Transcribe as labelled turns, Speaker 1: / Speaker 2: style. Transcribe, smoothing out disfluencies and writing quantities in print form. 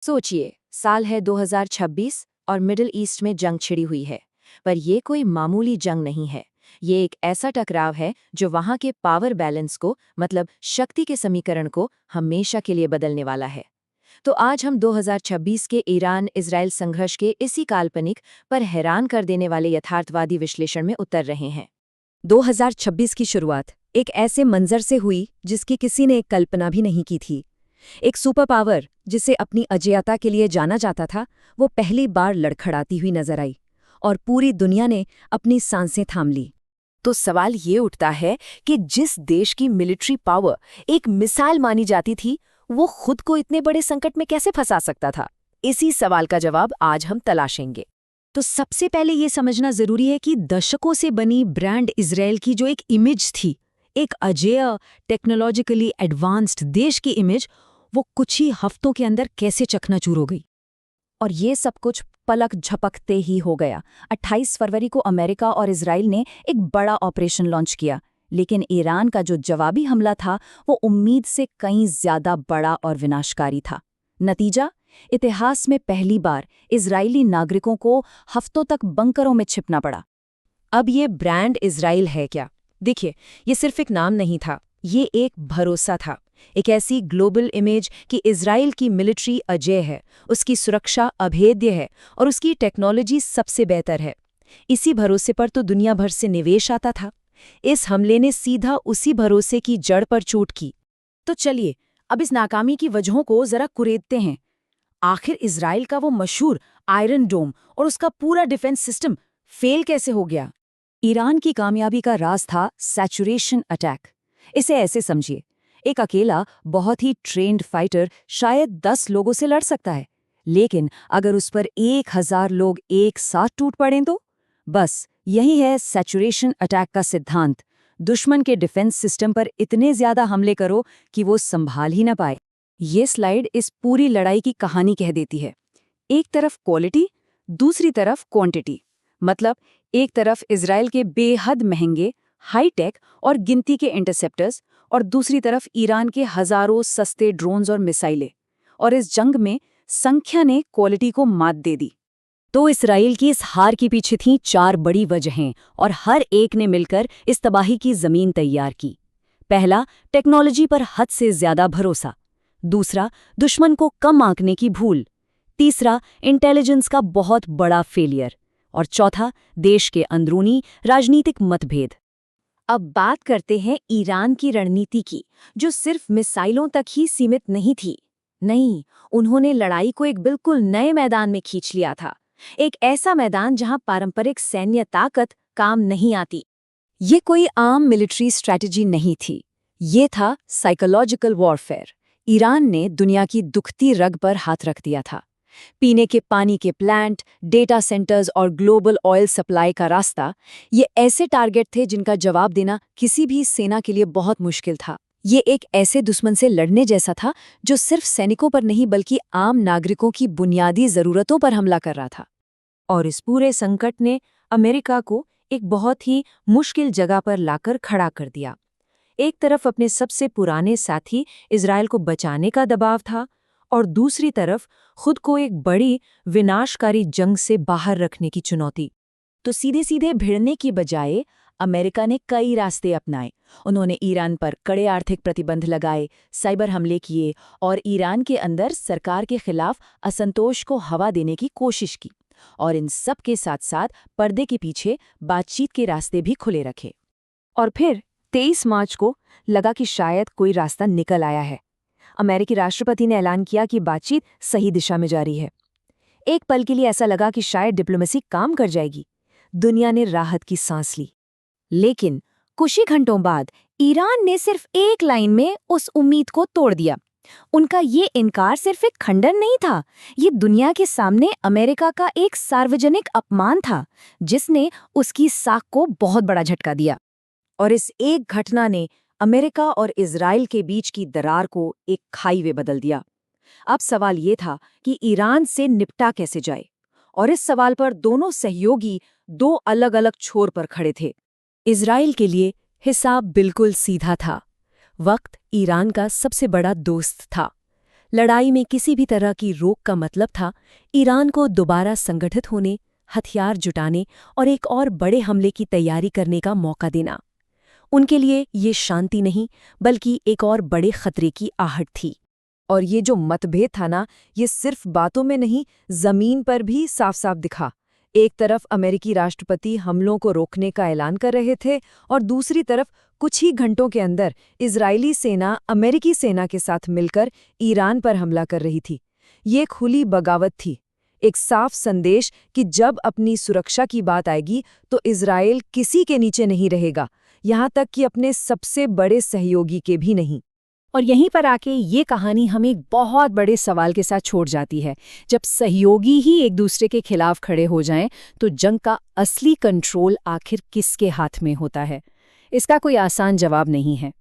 Speaker 1: सोचिए, साल है 2026 और मिडिल ईस्ट में जंग छिड़ी हुई है। पर ये कोई मामूली जंग नहीं है। ये एक ऐसा टकराव है जो वहां के पावर बैलेंस को, मतलब शक्ति के समीकरण को हमेशा के लिए बदलने वाला है। तो आज हम 2026 के ईरान इजराइल संघर्ष के इसी काल्पनिक पर हैरान कर देने वाले यथार्थवादी विश्लेषण में उतर रहे हैं।
Speaker 2: 2026 की शुरुआत एक ऐसे मंजर से हुई जिसकी किसी ने कल्पना भी नहीं की थी। एक सुपर पावर जिसे अपनी अजेयता के लिए जाना जाता था, वो पहली बार लड़खड़ाती हुई नजर आई और पूरी दुनिया ने अपनी सांसें थाम ली।
Speaker 1: तो सवाल ये उठता है कि जिस देश की मिलिट्री पावर एक मिसाइल मानी जाती थी, वो खुद को इतने बड़े संकट में कैसे फंसा सकता था? इसी सवाल का जवाब आज हम तलाशेंगे।
Speaker 2: तो सबसे पहले ये समझना जरूरी है कि दशकों से बनी ब्रांड इजराइल की जो एक इमेज थी, एक अजेय, टेक्नोलॉजिकली एडवांस्ड देश की इमेज, वो कुछ ही हफ्तों के अंदर कैसे चकनाचूर हो गई।
Speaker 1: और ये सब कुछ पलक झपकते ही हो गया। 28 फरवरी को अमेरिका और इजराइल ने एक बड़ा ऑपरेशन लॉन्च किया, लेकिन ईरान का जो जवाबी हमला था वो उम्मीद से कहीं ज्यादा बड़ा और विनाशकारी था। नतीजा, इतिहास में पहली बार इजरायली नागरिकों को हफ्तों तक बंकरों में छिपना पड़ा।
Speaker 2: अब ये ब्रांड इजराइल है क्या? देखिए, ये सिर्फ एक नाम नहीं था, ये एक भरोसा था। एक ऐसी ग्लोबल इमेज कि इजराइल की मिलिट्री अजेय है, उसकी सुरक्षा अभेद्य है और उसकी टेक्नोलॉजी सबसे बेहतर है। इसी भरोसे पर तो दुनिया भर से निवेश आता था। इस हमले ने सीधा उसी भरोसे की जड़ पर चोट की।
Speaker 1: तो चलिए, अब इस नाकामी की वजहों को जरा कुरेदते हैं। आखिर इजराइल का वो मशहूर आयरन डोम और उसका पूरा डिफेंस सिस्टम फेल कैसे हो गया?
Speaker 2: ईरान की कामयाबी का राज था सैचुरेशन अटैक। इसे ऐसे समझिए, एक अकेला बहुत ही ट्रेन्ड फाइटर शायद 10 लोगों से लड़ सकता है, लेकिन अगर उस पर 1000 लोग एक साथ टूट पड़ें तो? बस यही है सैचुरेशन अटैक का सिद्धांत। दुश्मन के डिफेंस सिस्टम पर इतने ज्यादा हमले करो कि वो संभाल ही ना पाए। ये स्लाइड इस पूरी लड़ाई की कहानी कह देती है। एक तरफ क्वालिटी, दूसरी तरफ क्वांटिटी। मतलब एक तरफ इजराइल के बेहद महंगे, हाई-टेक और गिनती के इंटरसेप्टर्स, और दूसरी तरफ ईरान के हजारों सस्ते ड्रोन्स और मिसाइलें। और इस जंग में संख्या ने क्वालिटी को मात दे दी। तो इजराइल की इस हार के पीछे थीं 4 बड़ी वजहें और हर एक ने मिलकर इस तबाही की जमीन तैयार की। पहला, टेक्नोलॉजी पर हद से ज्यादा भरोसा। दूसरा, दुश्मन को कम आंकने की भूल। तीसरा, इंटेलिजेंस का बहुत बड़ा फेलियर। और चौथा, देश के अंदरूनी राजनीतिक मतभेद।
Speaker 1: अब बात करते हैं ईरान की रणनीति की, जो सिर्फ मिसाइलों तक ही सीमित नहीं थी। नहीं, उन्होंने लड़ाई को एक बिल्कुल नए मैदान में खींच लिया था। एक ऐसा मैदान जहां पारंपरिक सैन्य ताकत काम नहीं आती।
Speaker 2: ये कोई आम मिलिट्री स्ट्रैटेजी नहीं थी, ये था साइकोलॉजिकल वॉरफेयर। ईरान ने दुनिया की दुखती रग पर हाथ रख दिया था। पीने के पानी के प्लांट, डेटा सेंटर्स और ग्लोबल ऑयल सप्लाई का रास्ता, ये ऐसे टारगेट थे जिनका जवाब देना किसी भी सेना के लिए बहुत मुश्किल था। ये एक ऐसे दुश्मन से लड़ने जैसा था जो सिर्फ सैनिकों पर नहीं बल्कि आम नागरिकों की बुनियादी ज़रूरतों पर हमला कर रहा था।
Speaker 1: और इस पूरे संकट ने अमेरिका को एक बहुत ही मुश्किल जगह पर लाकर खड़ा कर दिया। एक तरफ अपने सबसे पुराने साथी इजराइल को बचाने का दबाव था, और दूसरी तरफ खुद को एक बड़ी विनाशकारी जंग से बाहर रखने की चुनौती। तो सीधे सीधे भिड़ने की बजाय अमेरिका ने कई रास्ते अपनाए। उन्होंने ईरान पर कड़े आर्थिक प्रतिबंध लगाए, साइबर हमले किए और ईरान के अंदर सरकार के खिलाफ असंतोष को हवा देने की कोशिश की। और इन सब के साथ साथ पर्दे के पीछे बातचीत के रास्ते भी खुले रखे। और फिर 23 मार्च को लगा कि शायद कोई रास्ता निकल आया है। अमेरिकी राष्ट्रपति ने ऐलान किया कि बातचीत सही दिशा में जा रही है। एक पल के लिए ऐसा लगा कि शायद डिप्लोमेसी काम कर जाएगी। दुनिया ने राहत की सांस ली। लेकिन कुछ ही घंटों बाद ईरान ने सिर्फ एक लाइन में उस उम्मीद को तोड़ दिया। उनका ये इनकार सिर्फ एक खंडन नहीं था, ये दुनिया के सामने अमेरिका का एक सार्वजनिक अपमान था, जिसने उसकी साख को बहुत बड़ा झटका दिया। और इस एक घटना ने अमेरिका और इजराइल के बीच की दरार को एक खाई में बदल दिया। अब सवाल ये था कि ईरान से निपटा कैसे जाए, और इस सवाल पर दोनों सहयोगी दो अलग अलग छोर पर खड़े थे।
Speaker 2: इजराइल के लिए हिसाब बिल्कुल सीधा था। वक्त ईरान का सबसे बड़ा दोस्त था,
Speaker 1: लड़ाई में किसी भी तरह की रोक का मतलब था ईरान को दोबारा संगठित होने, हथियार जुटाने और एक और बड़े हमले की तैयारी करने का मौका देना। उनके लिए ये शांति नहीं, बल्कि एक और बड़े खतरे की आहट थी।
Speaker 2: और ये जो मतभेद था ना, ये सिर्फ बातों में नहीं, जमीन पर भी साफ साफ दिखा। एक तरफ अमेरिकी राष्ट्रपति हमलों को रोकने का ऐलान कर रहे थे और दूसरी तरफ कुछ ही घंटों के अंदर इजरायली सेना अमेरिकी सेना के साथ मिलकर ईरान पर हमला कर रही थी। ये खुली बगावत थी, एक साफ संदेश कि जब अपनी सुरक्षा की बात आएगी तो इजरायल किसी के नीचे नहीं रहेगा, यहाँ तक कि अपने सबसे बड़े सहयोगी के भी नहीं।
Speaker 1: और यहीं पर आके ये कहानी हमें एक बहुत बड़े सवाल के साथ छोड़ जाती है। जब सहयोगी ही एक दूसरे के खिलाफ खड़े हो जाएं, तो जंग का असली कंट्रोल आखिर किसके हाथ में होता है? इसका कोई आसान जवाब नहीं है।